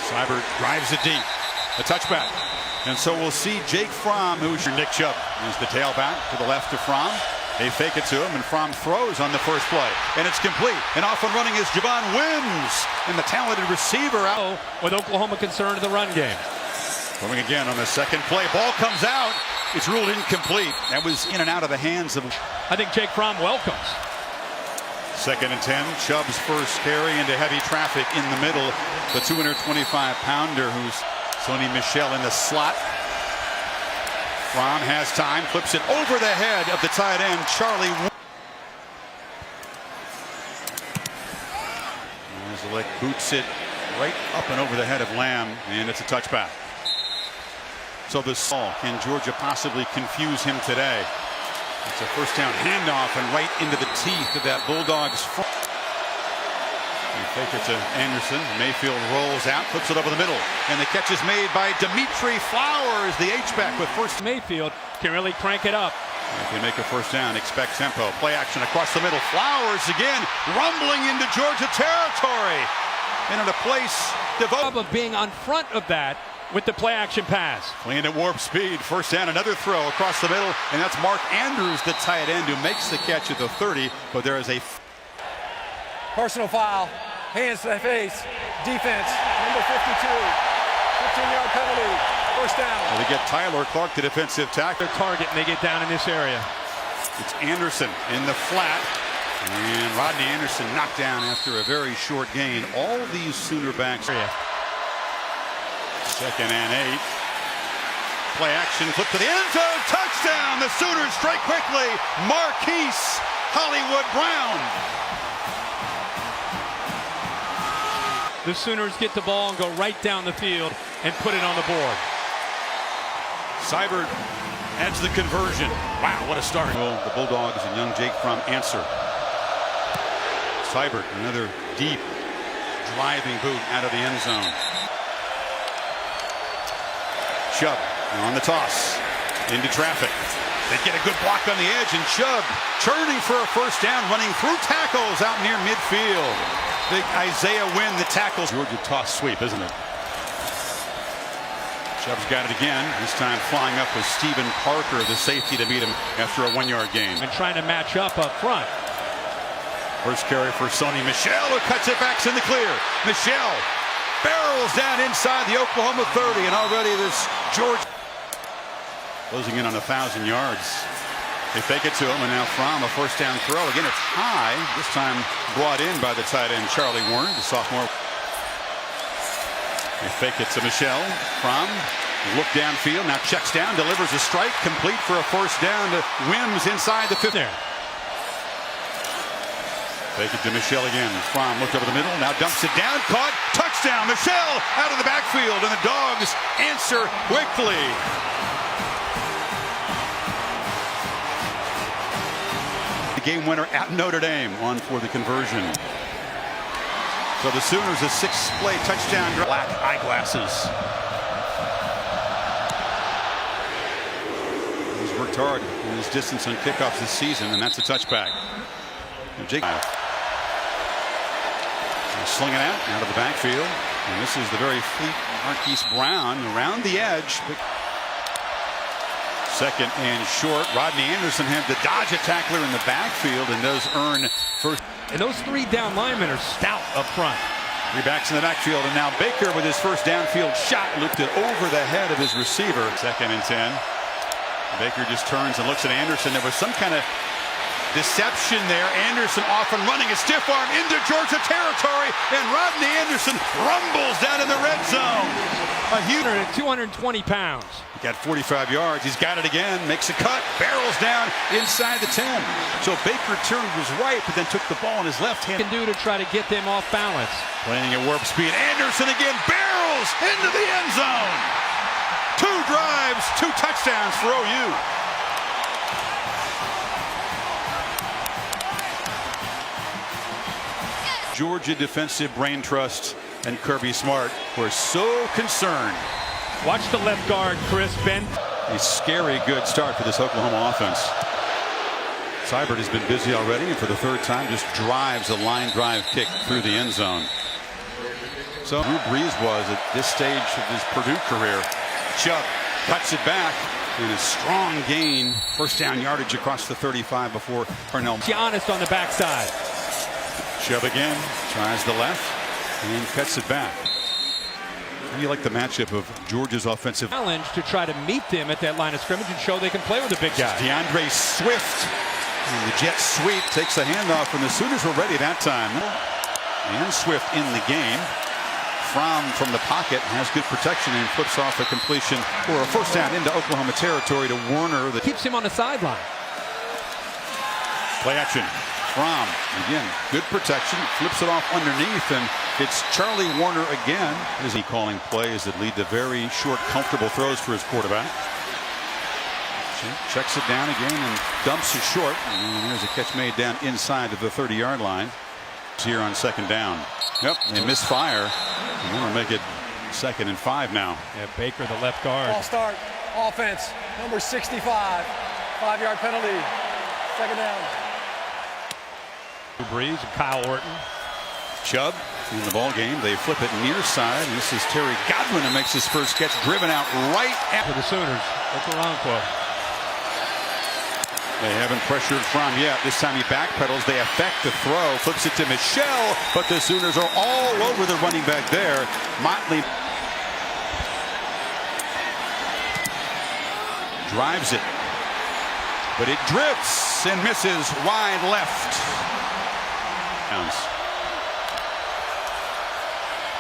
Seibert drives it deep. A touchback. And so we'll see Jake Fromm, who's your Nick Chubb. Here's the tailback to the left of Fromm. They fake it to him, and Fromm throws on the first play. And it's complete. And off and running is Javon Wims. And the talented receiver out. With Oklahoma concerned in the run game. Coming again on the second play. Ball comes out. It's ruled incomplete. That was in and out of the hands of... I think Jake Fromm welcomes. 2nd and 10. Chubb's first carry into heavy traffic in the middle. The 225-pounder who's Sony Micheal in the slot. Fromm has time, flips it over the head of the tight end, Charlie. Zalek boots it right up and over the head of Lamb, and it's a touchback. So this ball, can Georgia possibly confuse him today? It's a first down handoff and right into the teeth of that Bulldogs front. Fake it to Anderson. Mayfield rolls out, flips it over the middle, and the catch is made by Dimitri Flowers, the H-back with first. Mayfield can really crank it up. If you make a first down, expect tempo. Play action across the middle. Flowers again, rumbling into Georgia territory, and in a place devoted of being on front of that with the play action pass. Playing at warp speed. First down, another throw across the middle, and that's Mark Andrews, the tight end, who makes the catch at the 30. But there is a personal foul. Hands to the face. Defense. Number 52. 15-yard penalty. First down. Well, they get Tyler Clark, the defensive tackle. Their target, and they get down in this area. It's Anderson in the flat. And Rodney Anderson knocked down after a very short gain. All these Sooner backs. 2nd and 8. Play action. Flip to the end zone. Touchdown. The Sooners strike quickly. Marquise Hollywood Brown. The Sooners get the ball and go right down the field and put it on the board. Seibert adds the conversion. Wow, what a start. Well, the Bulldogs and young Jake Fromm answer. Seibert, another deep driving boot out of the end zone. Chubb on the toss into traffic. They get a good block on the edge, and Chubb churning for a first down, running through tackles out near midfield. Big Isaiah Wynn, the tackles. Georgia toss sweep, isn't it? Chubb's got it again. This time flying up with Stephen Parker, the safety, to meet him after a 1-yard gain. And trying to match up front. First carry for Sony Micheal, who cuts it back in the clear. Micheal barrels down inside the Oklahoma 30, and already this Georgia closing in on 1,000 yards. They fake it to him, and now Fromm, a first down throw. Again, it's high, this time brought in by the tight end Charlie Warner, the sophomore. They fake it to Micheal. Fromm, look downfield, now checks down, delivers a strike, complete for a first down to Wims inside the 50. There. Fake it to Micheal again. Fromm looked over the middle, now dumps it down, caught, touchdown. Micheal out of the backfield, and the Dogs answer quickly. Game winner at Notre Dame on for the conversion. So the Sooners a 6-play touchdown. Black eyeglasses. He's worked hard in his distance on kickoffs this season, and that's a touchback. Jake slinging out of the backfield, and this is the very fleet Marquise Brown around the edge. 2nd and short. Rodney Anderson had to dodge a tackler in the backfield and does earn first. And those 3 down linemen are stout up front. 3 backs in the backfield, and now Baker with his first downfield shot looped it over the head of his receiver. 2nd and 10. Baker just turns and looks at Anderson. There was some kind of deception there. Anderson off and running, a stiff arm into Georgia territory, and Rodney Anderson rumbles down in the red zone. A huge at 220 pounds. He got 45 yards. He's got it again. Makes a cut. Barrels down inside the 10. So Baker turned was right, but then took the ball in his left hand. Can do to try to get them off balance. Playing at warp speed. Anderson again barrels into the end zone. 2 drives, 2 touchdowns for OU. Georgia defensive brain trust and Kirby Smart were so concerned. Watch the left guard, Chris Ben. A scary good start for this Oklahoma offense. Seibert has been busy already, and for the 3rd time just drives a line drive kick through the end zone. So Drew Brees was at this stage of his Purdue career. Chubb cuts it back in a strong gain. First down yardage across the 35 before Parnell. Giannis on the backside. Chubb again tries the left and cuts it back. How do you like the matchup of Georgia's offensive Challenge to try to meet them at that line of scrimmage and show they can play with a big guy. DeAndre Swift, and the jet sweep takes the handoff, and the Sooners were ready that time. And Swift in the game. From the pocket has good protection and flips off a completion for a first down into Oklahoma territory to Warner. That keeps him on the sideline. Play action. Fromm again, good protection, flips it off underneath, and it's Charlie Warner again. Is he calling plays that lead to very short, comfortable throws for his quarterback? Checks it down again and dumps it short. And there's a catch made down inside of the 30-yard line. Here on second down. Yep, they misfire. And we'll make it 2nd and 5 now. Yeah, Baker, the left guard. Ball start. Offense. Number 65. 5-yard penalty. Second down. Brees and Kyle Orton. Chubb in the ball game. They flip it near side. And this is Terry Godwin who makes his first catch, driven out right For the Sooners. Okoronkwo. They haven't pressured Fromm yet. This time he backpedals. They affect the throw. Flips it to Micheal, but the Sooners are all over the running back there. Motley drives it, but it drifts and misses wide left.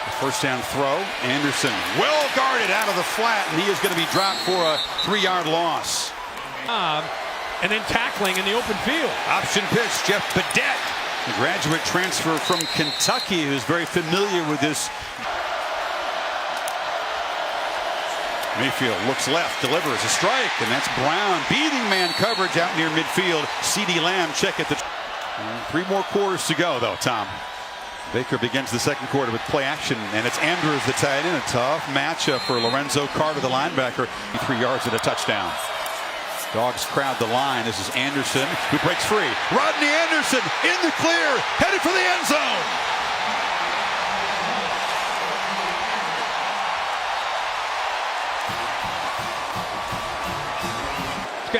The first down throw. Anderson well guarded out of the flat, and he is going to be dropped for a 3-yard loss. And then tackling in the open field. Option pitch, Jeff Badette, a graduate transfer from Kentucky who's very familiar with this. Mayfield looks left, delivers a strike, and that's Brown beating man coverage out near midfield. CeeDee Lamb check at the 3 more quarters to go though, Tom. Baker begins the second quarter with play action, and it's Andrews the tight end. A tough matchup for Lorenzo Carter, the linebacker. 3 yards and a touchdown. Dogs crowd the line. This is Anderson who breaks free. Rodney Anderson in the clear, headed for the end zone.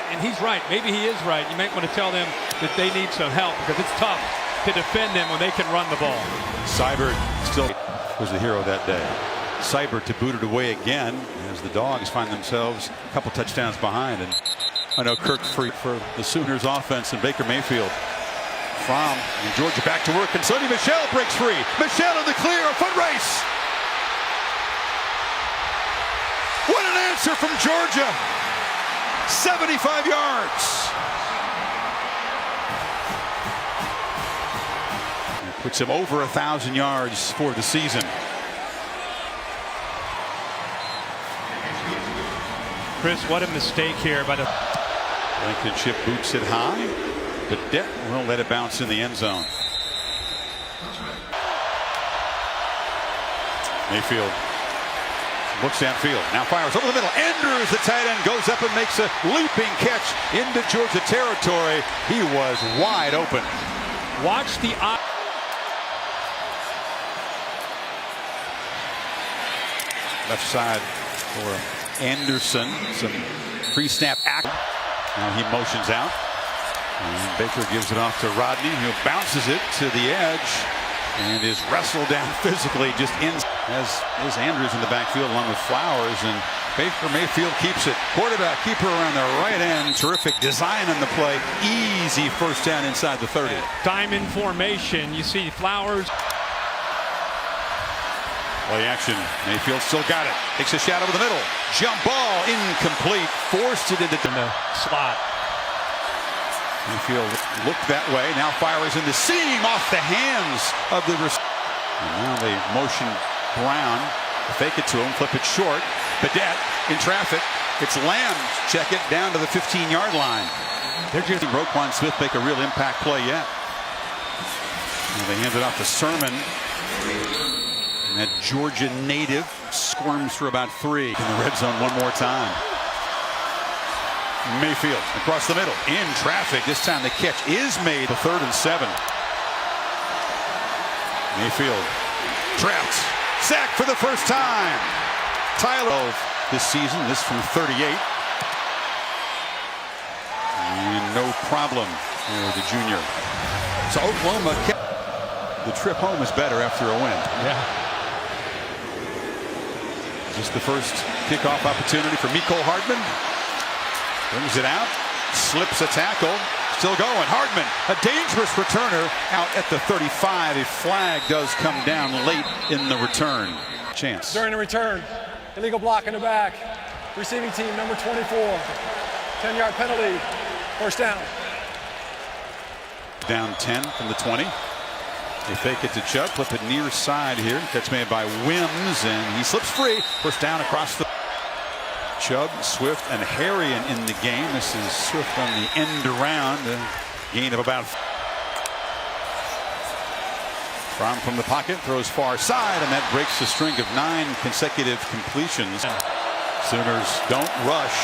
And he's right. Maybe he is right. You might want to tell them that they need some help because it's tough to defend them when they can run the ball. Seibert still was the hero that day. Seibert to boot it away again as the Dogs find themselves a couple touchdowns behind. And I know Kirk free for the Sooners offense and Baker Mayfield. Fromm and Georgia back to work, and Sony Micheal breaks free. Micheal in the clear, a foot race. What an answer from Georgia. 75 yards. It puts him over 1,000 yards for the season. Chris, what a mistake here by the Blankenship boots it high. Badette will let it bounce in the end zone. Mayfield looks downfield. Now fires over the middle. Andrews, the tight end, goes up and makes a leaping catch into Georgia territory. He was wide open. Watch the eye. Left side for Anderson. Some pre-snap action. Now he motions out. And Baker gives it off to Rodney, who bounces it to the edge and is wrestled down physically. Just ends as Andrews in the backfield along with Flowers, and Baker Mayfield keeps it. Quarterback keeper around the right end. Terrific design on the play. Easy first down inside the 30. Diamond formation. You see Flowers. Play action. Mayfield still got it. Takes a shot over the middle. Jump ball incomplete. Forced it into the slot. Mayfield looked that way. Now fires in the seam off the hands of the receiver. And now they motion Brown. Fake it to him. Flip it short. Badette in traffic. It's Lamb. Check it down to the 15-yard line. They're just Roquan Smith make a real impact play yet. And they hand it off to Sermon. And that Georgia native squirms for about 3 in the red zone one more time. Mayfield across the middle in traffic. This time the catch is made. The 3rd and 7. Mayfield trapped. sack for the first time. Tyler this season, this from 38. And no problem for the junior. So Oklahoma, the trip home is better after a win. Yeah. Just the first kickoff opportunity for Micheal Hardman. Brings it out, slips a tackle, still going. Hardman, a dangerous returner out at the 35. A flag does come down late in the return. Chance. During the return, illegal block in the back. Receiving team number 24. 10-yard penalty. First down. Down 10 from the 20. They fake it to Chubb, flip it near side here. Catch made by Wims, and he slips free. First down across the. Chubb, Swift, and Harrion in the game. This is Swift on the end around. A gain of about. From the pocket, throws far side, and that breaks the string of 9 consecutive completions. Sooners don't rush.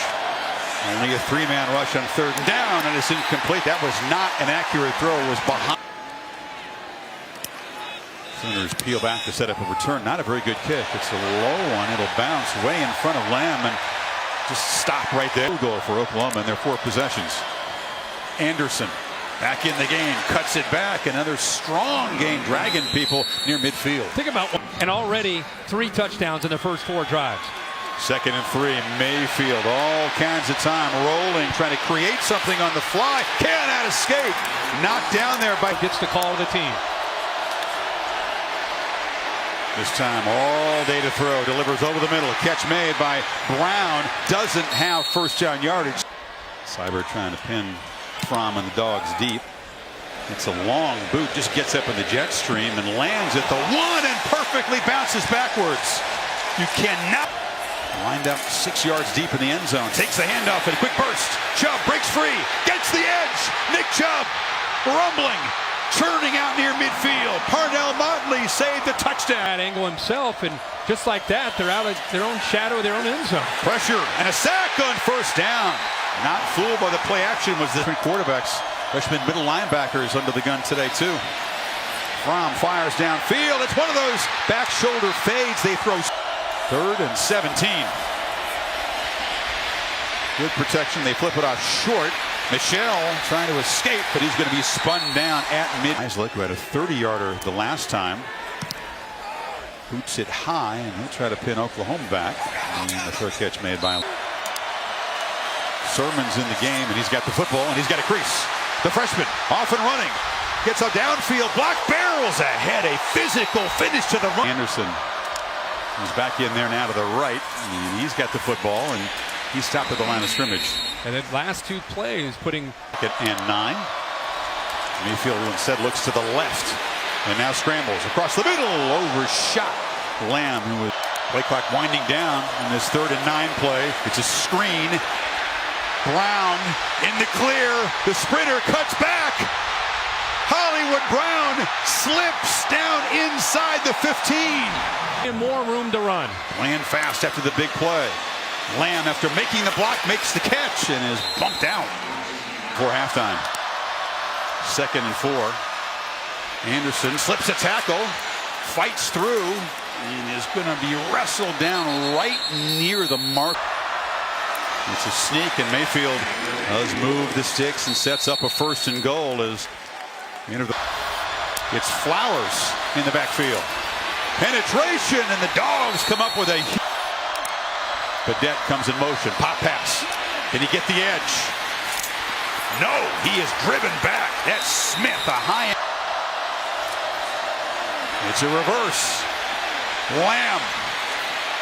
Only a 3-man rush on 3rd down, and it's incomplete. That was not an accurate throw. It was behind. Sooners peel back to set up a return. Not a very good kick. It's a low one. It'll bounce way in front of Lamb and just stop right there. Goal for Oklahoma in their 4 possessions. Anderson back in the game, cuts it back. Another strong gain, dragging people near midfield. Think about, and already 3 touchdowns in the first 4 drives. 2nd and 3. Mayfield, all kinds of time rolling, trying to create something on the fly. Cannot escape. Knocked down there by. Gets the call of the team. This time all day to throw. Delivers over the middle. Catch made by Brown. Doesn't have first down yardage. Cyber trying to pin Fromm and the Dogs deep. It's a long boot. Just gets up in the jet stream and lands at the 1 and perfectly bounces backwards. You cannot. Lined up 6 yards deep in the end zone. Takes the handoff and a quick burst. Chubb breaks free. Gets the edge. Nick Chubb rumbling. Churning out near midfield. Parnell Motley saved the touchdown. That angle himself, and just like that, they're out of their own shadow, their own end zone. Pressure and a sack on first down. Not fooled by the play action was the quarterbacks. Freshman middle linebackers under the gun today too. Fromm fires downfield. It's one of those back shoulder fades they throw. 3rd and 17. Good protection. They flip it off short. Micheal trying to escape, but he's going to be spun down at mid. Look, who had a 30-yarder the last time. Boots it high, and he'll try to pin Oklahoma back. And the third catch made by Sermon's in the game, and he's got the football, and he's got a crease. The freshman off and running. Gets a downfield block, barrels ahead. A physical finish to the run. Anderson is back in there now to the right. And he's got the football, and he's stopped at the line of scrimmage. And then last 2 plays putting. And 9. Mayfield instead looks to the left. And now scrambles across the middle. Overshot Lamb, who was play clock winding down in this 3rd and 9 play. It's a screen. Brown in the clear. The sprinter cuts back. Hollywood Brown slips down inside the 15. And more room to run. Playing fast after the big play. Lamb, after making the block, makes the catch and is bumped out for halftime. 2nd and 4. Anderson slips a tackle, fights through, and is going to be wrestled down right near the mark. It's a sneak, and Mayfield does move the sticks and sets up a 1st and goal as it's Flowers in the backfield. Penetration, and the Dogs come up with a. Badette comes in motion. Pop pass. Can he get the edge? No, he is driven back. That's Smith, a high end. It's a reverse. Lamb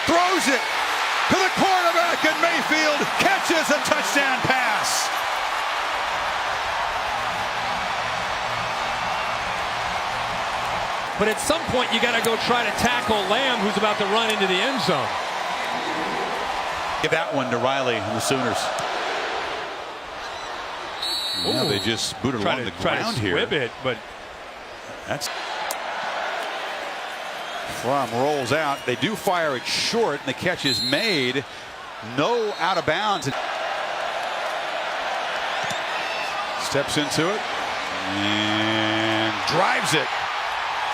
throws it to the quarterback, and Mayfield catches a touchdown pass. But at some point, you got to go try to tackle Lamb, who's about to run into the end zone. Give that one to Riley and the Sooners. Now they just booted along the ground here. It, but that's Fromm rolls out. They do fire it short, and the catch is made. No out of bounds. Steps into it and drives it.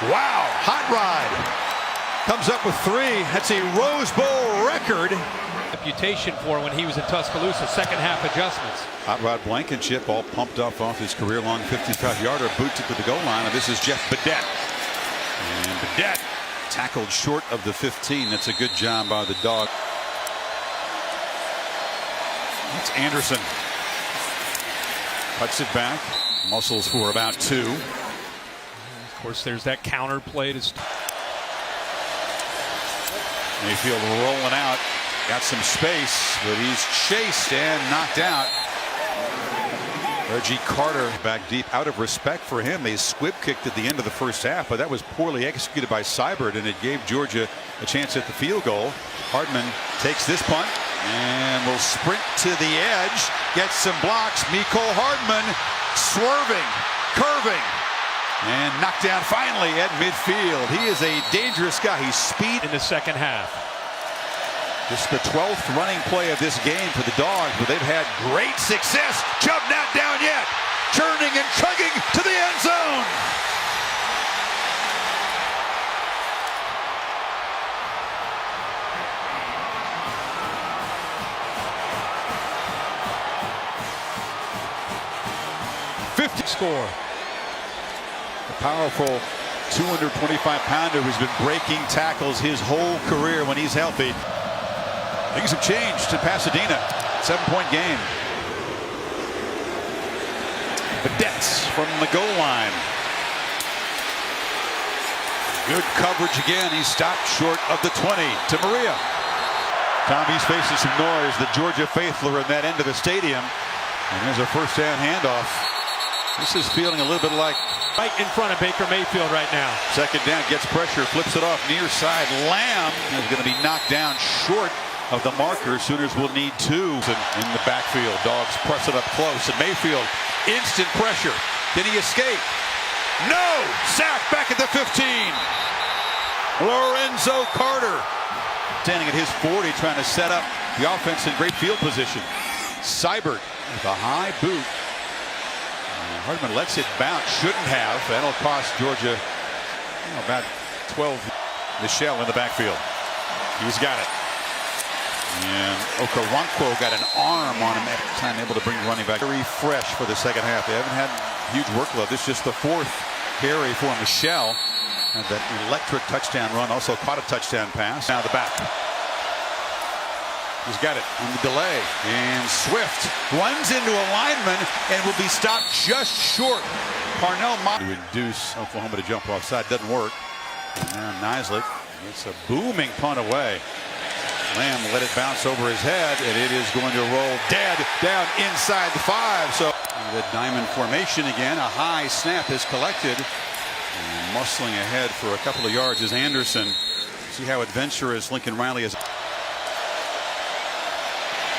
Wow, hot ride. comes up with 3. That's a Rose Bowl record. Reputation for when he was in Tuscaloosa, second half adjustments. Hot Rod Blankenship all pumped up off his career-long 55-yarder, boots it to the goal line, and this is Jeff Badette. And Badette tackled short of the 15. That's a good job by the dog. That's Anderson. Cuts it back. Muscles for about 2. Of course, there's that counter play to Mayfield rolling out. Got some space, but he's chased and knocked out. Reggie Carter back deep. Out of respect for him, they squib kicked at the end of the first half, but that was poorly executed by Seibert, and it gave Georgia a chance at the field goal. Hardman takes this punt and will sprint to the edge, gets some blocks. Micheal Hardman swerving, curving, and knocked down finally at midfield. He is a dangerous guy. He's speed in the second half. This is the 12th running play of this game for the Dogs, but they've had great success. Chubb not down yet. Churning and chugging to the end zone. Score. The powerful 225-pounder who's been breaking tackles his whole career when he's healthy. Things have changed in Pasadena. 7-point game. Badette from the goal line. Good coverage again. He stopped short of the 20 to Maria. Tommy's facing some noise. The Georgia faithful are in that end of the stadium. And there's a first down handoff. This is feeling a little bit like right in front of Baker Mayfield right now. Second down, gets pressure, flips it off near side. Lamb is going to be knocked down short of the marker. Sooners will need 2 in the backfield. Dogs press it up close, and Mayfield instant pressure. Did he escape? No! Sack back at the 15. Lorenzo Carter standing at his 40, trying to set up the offense in great field position. Seibert with a high boot. Hardman lets it bounce. Shouldn't have. That'll cost Georgia about 12. Micheal in the backfield. He's got it. And Okoronkwo got an arm on him at the time, able to bring the running back. Very fresh for the second half. They haven't had huge workload. This is just the 4th carry for Micheal. And that electric touchdown run. Also caught a touchdown pass. Now the back. He's got it on the delay, and Swift runs into a lineman and will be stopped just short. Parnell to induce Oklahoma to jump offside. Doesn't work. And now Nislett gets a booming punt away. Lamb let it bounce over his head, and it is going to roll dead down inside the 5. So the diamond formation again. A high snap is collected. And muscling ahead for a couple of yards is Anderson. See how adventurous Lincoln Riley is.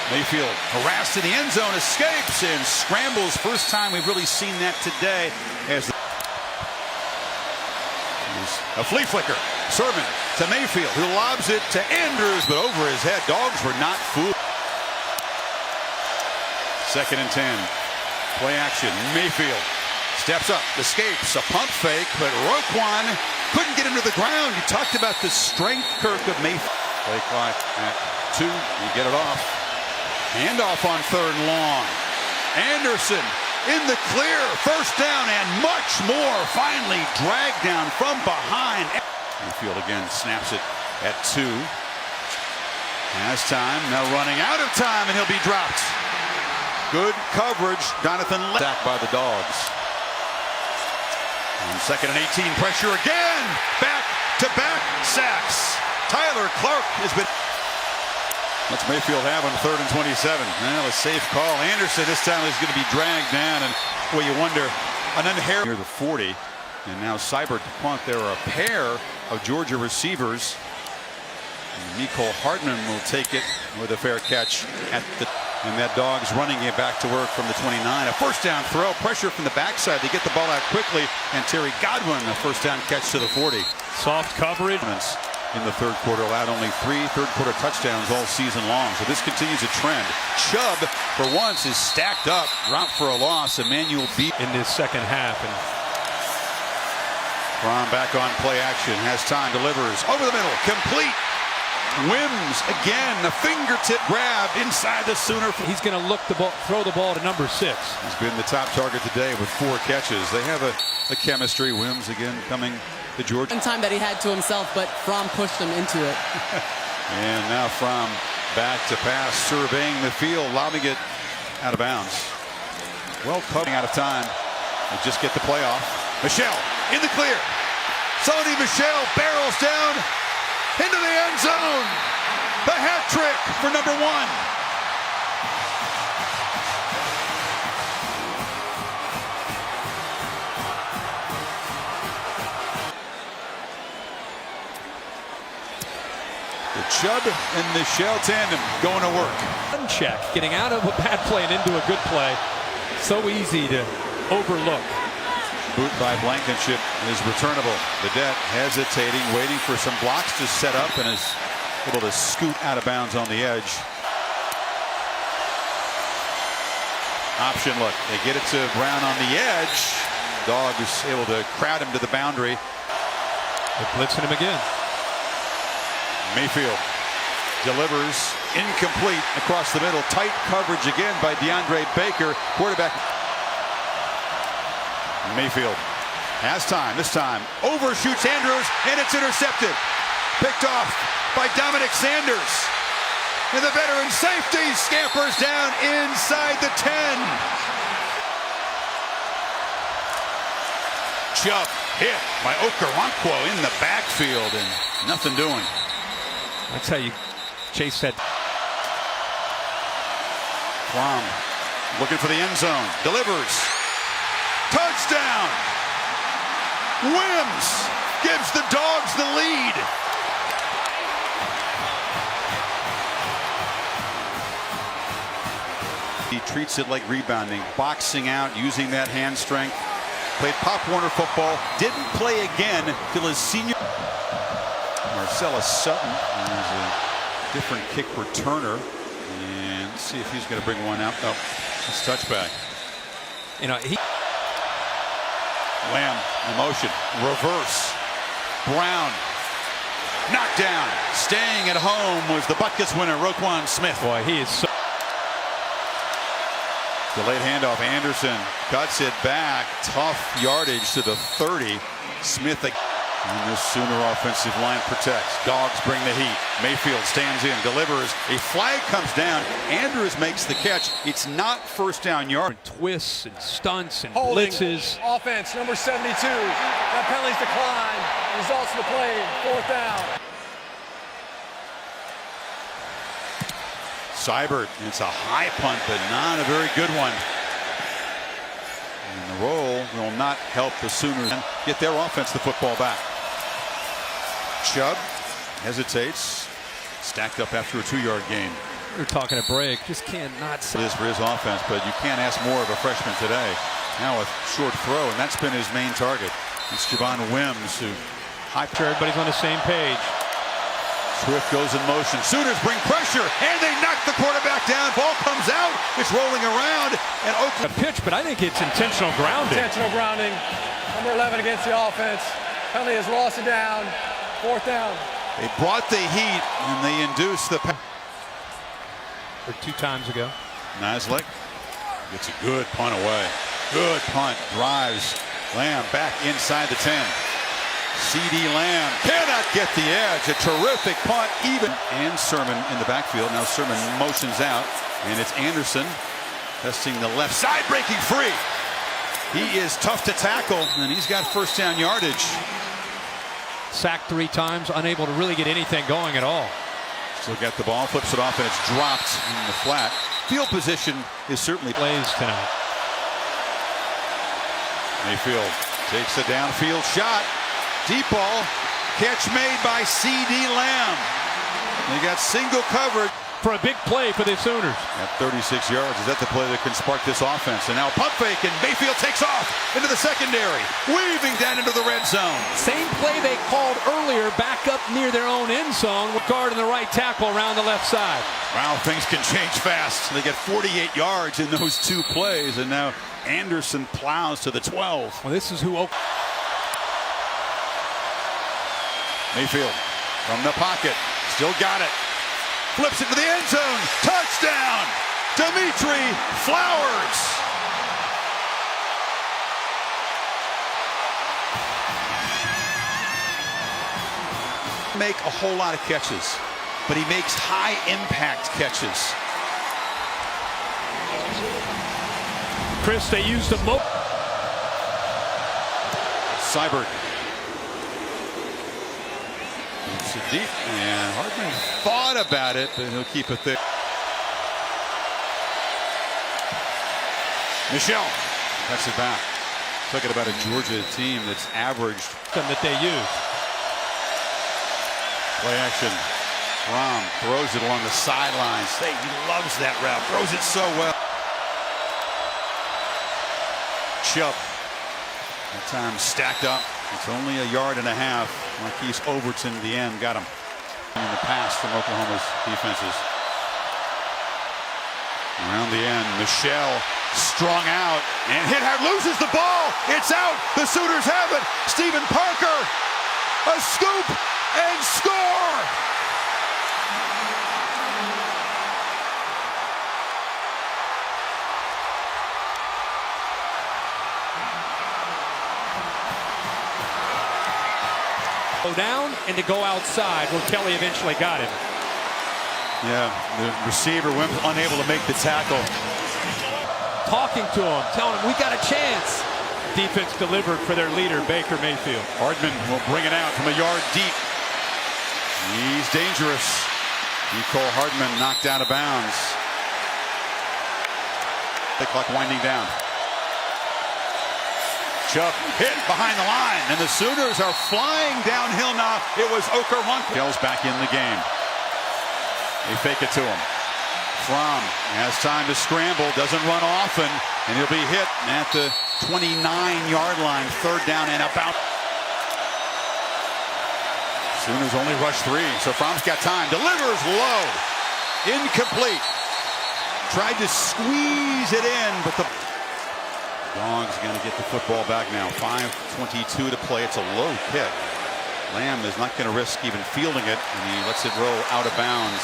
Mayfield harassed in the end zone, escapes and scrambles. First time we've really seen that today. As a flea flicker. Sermon to Mayfield, who lobs it to Andrews, but over his head. Dogs were not fooled. 2nd and 10. Play action. Mayfield steps up, escapes, a pump fake, but Roquan couldn't get him to the ground. You talked about the strength, Kirk, of Mayfield. Play clock at 2. You get it off. Handoff on 3rd and long. Anderson in the clear. First down and much more. Finally dragged down from behind. Mayfield again snaps it at 2. Has time. Now running out of time, and he'll be dropped. Good coverage. Jonathan sacked by the Dogs. And 2nd and 18. Pressure again. Back-to-back sacks. Tyler Clark has been. What's Mayfield have on 3rd and 27? Well, a safe call. Anderson this time is going to be dragged down, and well, you wonder, an unhair near the 40, and now Seibert to punt. There are a pair of Georgia receivers. Micheal Hardman will take it with a fair catch at the, and that Dogs running it back to work from the 29. A first down throw, pressure from the backside. They get the ball out quickly, and Terry Godwin a first down catch to the 40. Soft coverage. In the 3rd quarter, allowed only 3 third-quarter touchdowns all season long. So this continues a trend. Chubb, for once, is stacked up. Route for a loss. Emmanuel beat in this second half. And From back on play action, has time, delivers over the middle, complete. Wims again, a fingertip grab inside the Sooner. He's going to look the ball, throw the ball to number 6. He's been the top target today with 4 catches. They have a chemistry. Wims again coming to Georgia. One time that he had to himself, but Fromm pushed him into it. And now Fromm back to pass, surveying the field, lobbing it out of bounds. Well, cutting out of time. They just get the play off. Micheal in the clear. Sony Micheal barrels down into the end zone. The hat trick for number 1. The Chubb and Micheal tandem going to work. Uncheck, getting out of a bad play and into a good play. So easy to overlook. Boot by Blankenship is returnable. Vedette hesitating, waiting for some blocks to set up, and is able to scoot out of bounds on the edge. Option look. They get it to Brown on the edge. Dog is able to crowd him to the boundary. They're blitzing him again. Mayfield delivers incomplete across the middle. Tight coverage again by DeAndre Baker. Quarterback. Mayfield has time. This time overshoots Andrews, and it's intercepted. Picked off by Dominic Sanders. And the veteran safety scampers down inside the 10. Chubb hit by Okoronkwo in the backfield, and nothing doing. That's how you chase that. Fromm looking for the end zone. Delivers. Touchdown! Wims gives the Dogs the lead. He treats it like rebounding, boxing out, using that hand strength. Played Pop Warner football, didn't play again till his senior. Marcellus Sutton is a different kick returner. And let's see if he's going to bring one out. Oh, it's touchback. You know, Lamb in motion, reverse. Brown knocked down. Staying at home was the Butkus winner, Roquan Smith. boy, he is so. Delayed handoff. Anderson cuts it back. Tough yardage to the 30. Smith. And this Sooner offensive line protects. Dogs bring the heat. Mayfield stands in, delivers. A flag comes down. Andrews makes the catch. It's not first down yard. Twists and stunts and Holding. blitzes. Offense, number 72. That penalty's declined. Results of the play, 4th down. Seibert, it's a high punt, but not a very good one. And the roll will not help the Sooners get their offense the football back. Chubb hesitates, stacked up after a 2-yard gain. We're talking a break. Just cannot say. It is for his offense, but you can't ask more of a freshman today. Now a short throw, and that's been his main target. It's Javon Wims, who Everybody's on the same page. Swift goes in motion. Sooners bring pressure, and they knock the quarterback down. Ball comes out. It's rolling around, and Oakland. A pitch, but I think it's intentional grounding. Intentional grounding. Number 11 against the offense. Penalty has lost it down. 4th down. They brought the heat, and they induced the. Or 2 times ago. Naslick gets a good punt away. Good punt. Drives. Lamb back inside the 10. C.D. Lamb cannot get the edge. A terrific punt, even. And Sermon in the backfield. Now Sermon motions out, and it's Anderson testing the left side, breaking free. He is tough to tackle, and he's got first down yardage. Sacked 3 times, unable to really get anything going at all. Still got the ball, flips it off, and it's dropped in the flat. Field position is certainly Plays tonight. Mayfield takes a downfield shot. Deep ball. Catch made by C.D. Lamb. They got single coverage. For a big play for the Sooners. At 36 yards, is that the play that can spark this offense? And now pump fake, and Mayfield takes off into the secondary, weaving down into the red zone. Same play they called earlier, back up near their own end zone, with guard and the right tackle around the left side. Wow, things can change fast. They get 48 yards in those 2 plays, and now Anderson plows to the 12. Well, this is who Mayfield from the pocket. Still got it. Flips it to the end zone. Touchdown! Dimitri Flowers. Make a whole lot of catches, but he makes high impact catches. Chris, they used a Seibert. It's a deep, and Hardman thought about it, but he'll keep it there. Micheal, that's it back. Talking about a Georgia team that's averaged that they use. Play action. Rom throws it along the sidelines. He loves that route. Throws it so well. Chubb. That time stacked up. It's only a yard and a half. Marquise Overton in the end got him in the pass from Oklahoma's defenses. Around the end, Micheal strung out and hit hard, loses the ball. It's out. The Sooners have it. Stephen Parker, a scoop and score. Go down and to go outside where Kelly eventually got him. Yeah, the receiver went unable to make the tackle. Talking to him, telling him we got a chance. Defense delivered for their leader, Baker Mayfield. Hardman will bring it out from a yard deep. He's dangerous. Nicole Hardman knocked out of bounds. The clock winding down. Chubb hit behind the line, and the Sooners are flying downhill now. It was Okerwunkle. Gell's back in the game. They fake it to him. Fromm has time to scramble, doesn't run often, and he'll be hit at the 29-yard line. Third down and about. Sooners only rush 3, so Fromm's got time. Delivers low. Incomplete. Tried to squeeze it in, but the Dogs going to get the football back now. 5:22 to play. It's a low kick. Lamb is not going to risk even fielding it, and he lets it roll out of bounds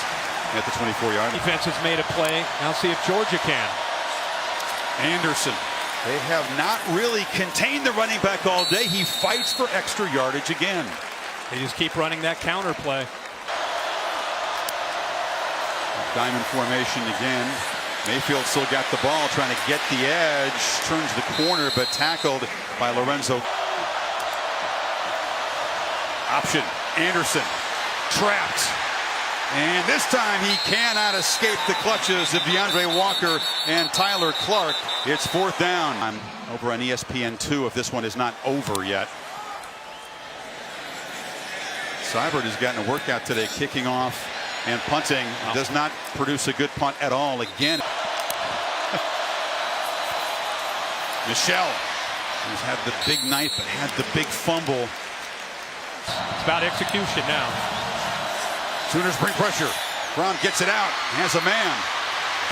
at the 24-yard line. Defense has made a play. Now see if Georgia can. Anderson. They have not really contained the running back all day. He fights for extra yardage again. They just keep running that counter play. Diamond formation again. Mayfield still got the ball, trying to get the edge. Turns the corner, but tackled by Lorenzo. Option. Anderson. Trapped. And this time he cannot escape the clutches of DeAndre Walker and Tyler Clark. It's fourth down. I'm over on ESPN2 if this one is not over yet. Seibert has gotten a workout today, kicking off and punting. Does not produce a good punt at all again. Micheal, who's had the big night but had the big fumble. It's about execution now. Sooners bring pressure. Fromm gets it out. Has a man.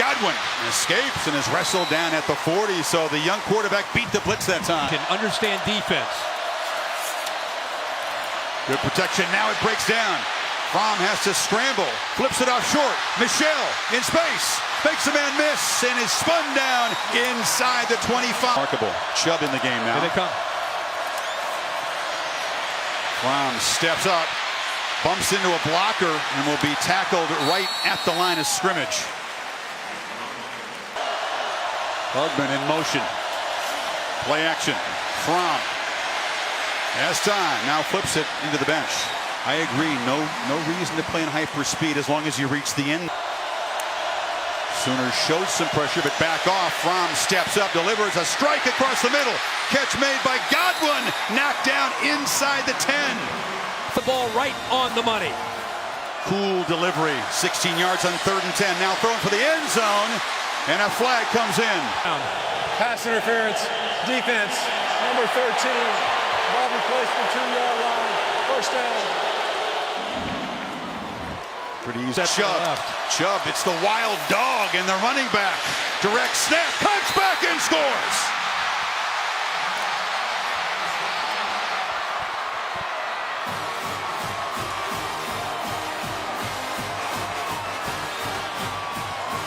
Godwin escapes and is wrestled down at the 40. So the young quarterback beat the blitz that time. Can understand defense. Good protection. Now it breaks down. Fromm has to scramble. Flips it off short. Micheal in space. Makes a man miss and is spun down inside the 25. Remarkable. Chubb in the game now. Here they come. Fromm steps up. Bumps into a blocker and will be tackled right at the line of scrimmage. Hardman in motion. Play action. Fromm has time. Now flips it into the bench. I agree. No reason to play in hyper speed as long as you reach the end. Sooners showed some pressure, but back off. Fromm steps up, delivers a strike across the middle. Catch made by Godwin. Knocked down inside the 10. The ball right on the money. Cool delivery. 16 yards on 3rd and 10. Now thrown for the end zone, and a flag comes in. Pass interference. Defense. Number 13. Ball replaced the 2-yard line. First down. Pretty easy. Chubb, it's the wild dog and the running back. Direct snap, cuts back and scores.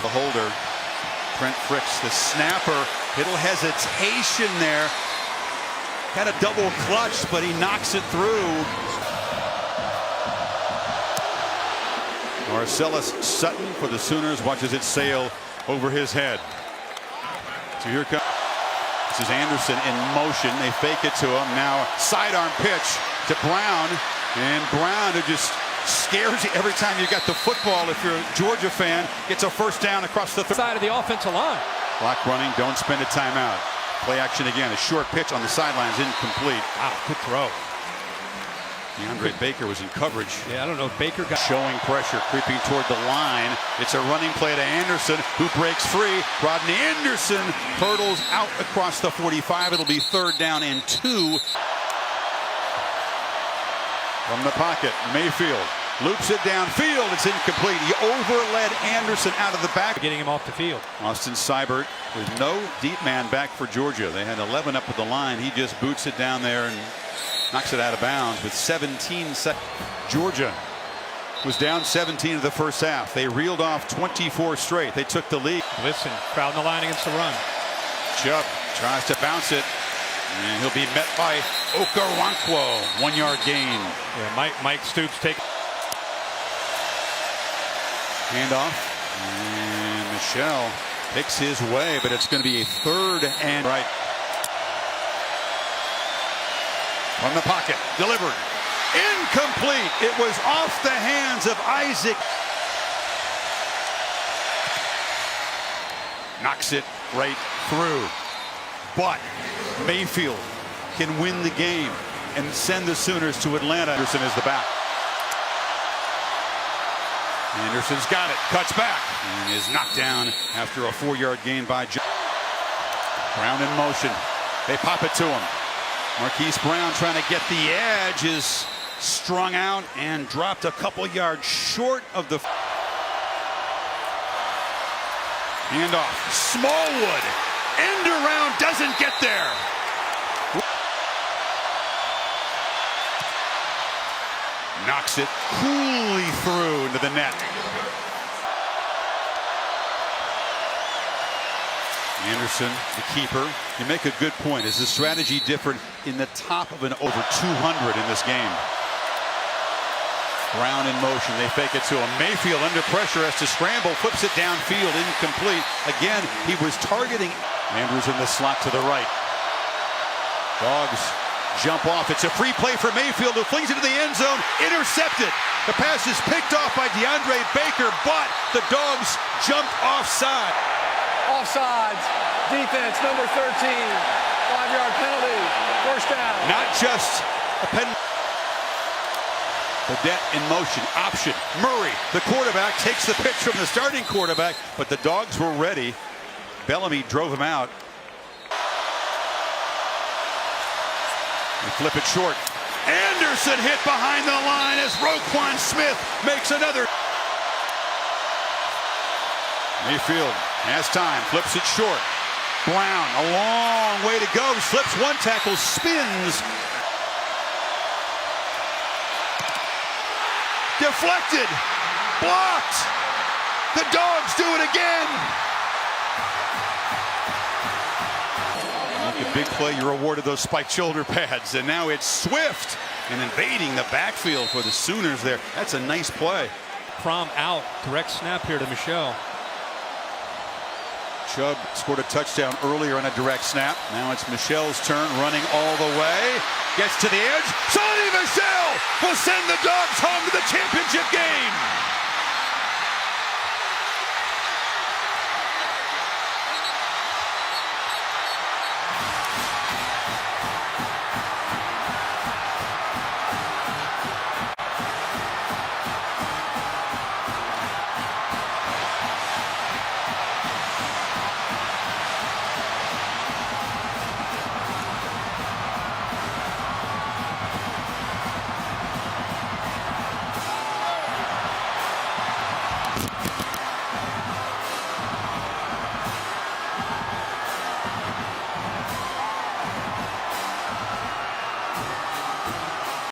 The holder, Trent Fricks, the snapper, little hesitation there. Had a double clutch, but he knocks it through. Marcellus Sutton for the Sooners watches it sail over his head. So here comes. This is Anderson in motion. They fake it to him. Now sidearm pitch to Brown. And Brown, who just scares you every time you got the football if you're a Georgia fan, gets a first down across the side of the offensive line. Clock running. Don't spend a timeout. Play action again. A short pitch on the sidelines, incomplete. Wow, good throw. DeAndre Baker was in coverage. Yeah, I don't know if Baker got showing pressure, creeping toward the line. It's a running play to Anderson, who breaks free. Rodney Anderson hurdles out across the 45. It'll be 3rd down and 2. From the pocket, Mayfield loops it downfield. It's incomplete. He overled Anderson out of the back. Getting him off the field. Austin Seibert with no deep man back for Georgia. They had 11 up at the line. He just boots it down there and knocks it out of bounds with 17 seconds. Georgia was down 17 in the first half. They reeled off 24 straight. They took the lead. Listen, crowding the line against the run. Chubb tries to bounce it, and he'll be met by Okoronkwo. 1-yard gain. Yeah, Mike Stoops take. Handoff, and Micheal picks his way, but it's going to be a 3rd and right. From the pocket, delivered. Incomplete. It was off the hands of Isaac. Knocks it right through. But Mayfield can win the game and send the Sooners to Atlanta. Anderson is the back. Anderson's got it, cuts back, and is knocked down after a 4-yard gain by Brown in motion. They pop it to him. Marquise Brown trying to get the edge, is strung out and dropped a couple yards short of the handoff. Smallwood, end around, doesn't get there. Knocks it coolly through into the net. Anderson, the keeper. You make a good point. Is the strategy different in the top of an over 200 in this game? Brown in motion. They fake it to him. Mayfield under pressure, has to scramble, flips it downfield, incomplete. Again, he was targeting Andrews in the slot to the right. Dogs jump off. It's a free play for Mayfield, who flings it to the end zone. Intercepted. The pass is picked off by DeAndre Baker, but the Dogs jumped offside. Offsides. Defense, number 13. 5-yard penalty. First down. Not just a penalty. Baudet in motion. Option. Murray, the quarterback, takes the pitch from the starting quarterback, but the Dogs were ready. Bellamy drove him out. They flip it short. Anderson hit behind the line as Roquan Smith makes another. Mayfield has time, flips it short. Brown, a long way to go, slips one tackle, spins. Deflected, blocked. The Dogs do it again. Like a big play, you're awarded those spiked shoulder pads, and now it's Swift and invading the backfield for the Sooners there. That's a nice play. From out, direct snap here to Micheal. Chubb scored a touchdown earlier on a direct snap. Now it's Michel's turn, running all the way. Gets to the edge. Sony Micheal will send the Dogs home to the championship game.